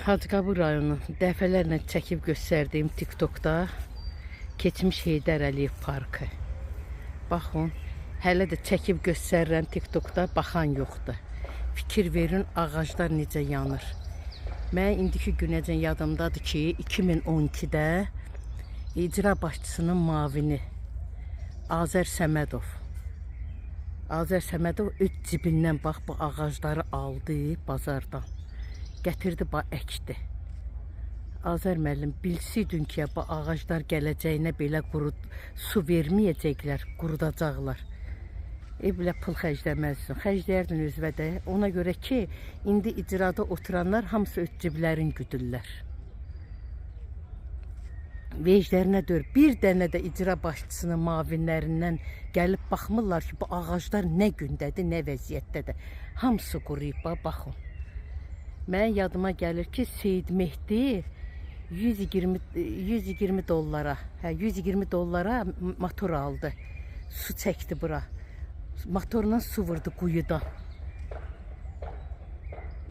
Hacıqabul rayonu dəfələrlə çəkib göstərdiyim TikTokda keçmiş Heydər Əliyev parkı. Baxın, hələ də çəkib göstərirəm TikTokda, baxan yoxdur. Fikir verin, ağaclar necə yanır. Mən indiki günəcən yadımdadır ki, 2012-də icra başçısının mavini Azər Səmədov öz cibindən bax bu ağacları aldı bazardan. Gətirdi, əkdi. Azər müəllim, bilsiydin ki, bu ağaclar gələcəyinə belə su verməyəcəklər, qurudacaqlar. Belə pul xərcləməzsin, xərclərdin özvə də. Ona görə ki, indi icrada oturanlar hamısı öz ciblərin güdürlər. Veclərinə dör, bir dənə də icra başçısının mavinlərindən gəlib baxmırlar ki, bu ağaclar nə gündədir, nə vəziyyətdədir. Hamısı quruyub, baxın. Mən yadıma gəlir ki, Seyid Mehdi 120 dollara, 120 dollara motor aldı. Su çəkdi bura. Motorla su vurdu quyudan.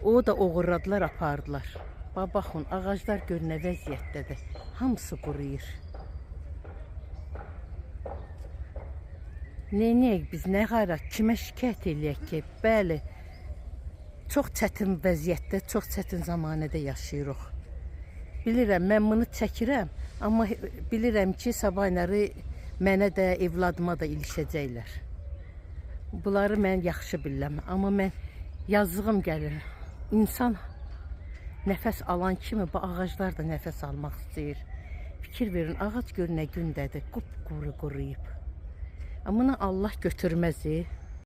O da oğurladılar, apardılar. Baxın, ağaclar gör nə vəziyyətdədir. Hamısı quruyur. Neyək biz, nə qaraq, kimə şikayət eləyək ki? Bəli, çox çətin vəziyyətdə, çox çətin zamanədə yaşayırıq. Bilirəm, mən bunu çəkirəm, amma bilirəm ki, sabahları mənə də, evladıma da ilişəcəklər. Bunları mən yaxşı bilirəm, amma mən yazığım gəlir. İnsan nəfəs alan kimi bu ağaclar da nəfəs almaq istəyir. Fikir verin, ağac gör nə gündədir, qupquru quruyub. Amma bunu Allah götürməz.